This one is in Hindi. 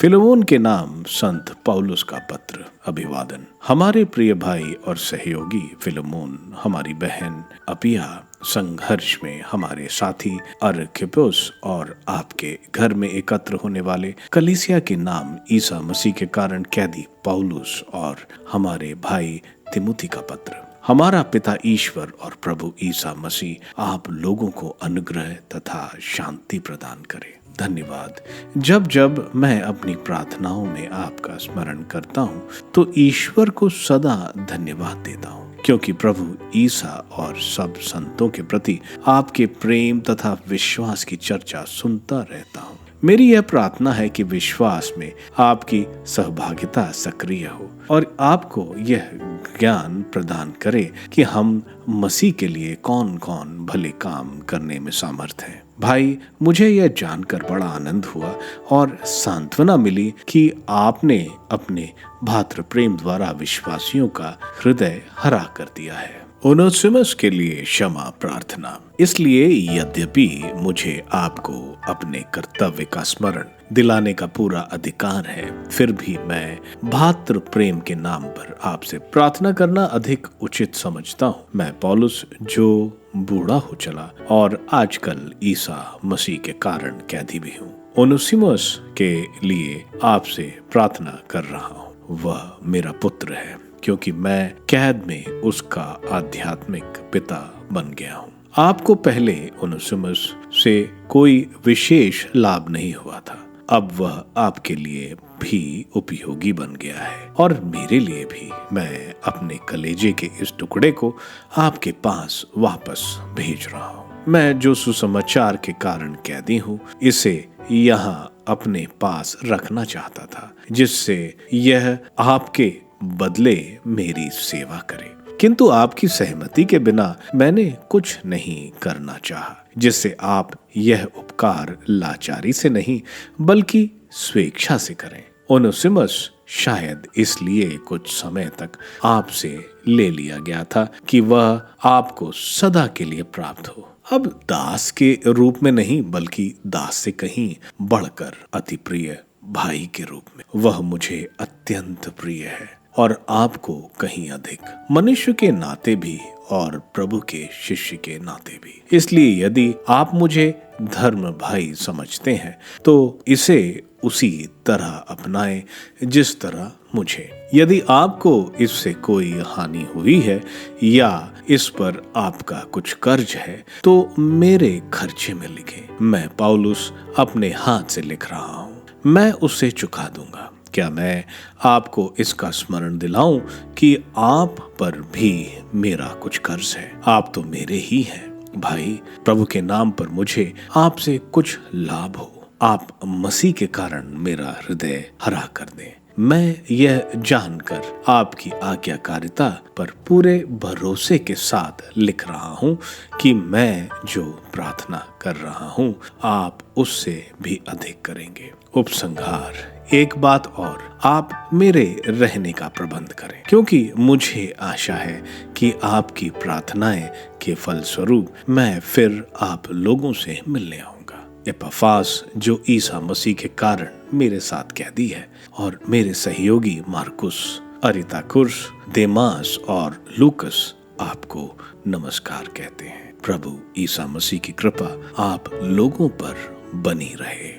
फिलेमोन के नाम संत पौलुस का पत्र। अभिवादन। हमारे प्रिय भाई और सहयोगी फिलेमोन, हमारी बहन अपिया, संघर्ष में हमारे साथी अरखिप्पुस और आपके घर में एकत्र होने वाले कलीसिया के नाम ईसा मसीह के कारण कैदी पौलुस और हमारे भाई तिमुथी का पत्र। हमारा पिता ईश्वर और प्रभु ईसा मसीह आप लोगों को अनुग्रह तथा शांति प्रदान करे। धन्यवाद। जब जब मैं अपनी प्रार्थनाओं में आपका स्मरण करता हूँ तो ईश्वर को सदा धन्यवाद देता हूँ, क्योंकि प्रभु ईसा और सब संतों के प्रति आपके प्रेम तथा विश्वास की चर्चा सुनता रहता हूँ। मेरी यह प्रार्थना है कि विश्वास में आपकी सहभागिता सक्रिय हो और आपको यह ज्ञान प्रदान करे कि हम मसीह के लिए कौन कौन भले काम करने में समर्थ हैं। भाई, मुझे यह जानकर बड़ा आनंद हुआ और सांत्वना मिली कि आपने अपने भातृ प्रेम द्वारा विश्वासियों का हृदय हरा कर दिया है। ओनेसिमस के लिए क्षमा प्रार्थना। इसलिए यद्यपि मुझे आपको अपने कर्तव्य का स्मरण दिलाने का पूरा अधिकार है, फिर भी मैं भातृ प्रेम के नाम पर आपसे प्रार्थना करना अधिक उचित समझता हूँ। मैं पौलुस, जो बूढ़ा हो चला और आजकल ईसा मसीह के कारण कैदी भी हूँ, ओनेसिमस के लिए आपसे प्रार्थना कर रहा हूँ। वह मेरा पुत्र है, क्योंकि मैं कैद में उसका आध्यात्मिक पिता बन गया हूँ। आपको पहले ओनेसिमस से कोई विशेष लाभ नहीं हुआ था, अब वह आपके लिए भी उपयोगी बन गया है और मेरे लिए भी। मैं अपने कलेजे के इस टुकड़े को आपके पास वापस भेज रहा हूँ। मैं जो सुसमाचार के कारण कैदी हूँ, इसे यहाँ अपने पास रखना चाहता था, जिससे यह आपके बदले मेरी सेवा करे, किंतु आपकी सहमति के बिना मैंने कुछ नहीं करना चाहा, जिससे आप यह उपकार लाचारी से नहीं बल्कि स्वेच्छा से करें। ओनेसिमस शायद इसलिए कुछ समय तक आपसे ले लिया गया था कि वह आपको सदा के लिए प्राप्त हो। अब दास के रूप में नहीं, बल्कि दास से कहीं बढ़कर अति प्रिय भाई के रूप में वह मुझे अत्यंत प्रिय है और आपको कहीं अधिक, मनुष्य के नाते भी और प्रभु के शिष्य के नाते भी। इसलिए यदि आप मुझे धर्म भाई समझते हैं तो इसे उसी तरह अपनाएं जिस तरह मुझे। यदि आपको इससे कोई हानि हुई है या इस पर आपका कुछ कर्ज है तो मेरे खर्चे में लिखें। मैं पौलुस अपने हाथ से लिख रहा हूँ, मैं उसे चुका दूंगा। क्या मैं आपको इसका स्मरण दिलाऊं कि आप पर भी मेरा कुछ कर्ज है? आप तो मेरे ही हैं। भाई, प्रभु के नाम पर मुझे आपसे कुछ लाभ हो, आप मसीह के कारण मेरा हृदय हरा कर दें। मैं यह जानकर आपकी आज्ञाकारिता पर पूरे भरोसे के साथ लिख रहा हूँ कि मैं जो प्रार्थना कर रहा हूँ आप उससे भी अधिक करेंगे। उपसंहार। एक बात और, आप मेरे रहने का प्रबंध करें, क्योंकि मुझे आशा है कि आपकी प्रार्थनाएं के फलस्वरूप मैं फिर आप लोगों से मिलने आऊंगा। एपफ्रास, जो ईसा मसीह के कारण मेरे साथ कैदी है, और मेरे सहयोगी मार्कुस, अरिताकुर्स, देमास और लूकस आपको नमस्कार कहते हैं। प्रभु ईसा मसीह की कृपा आप लोगों पर बनी रहे।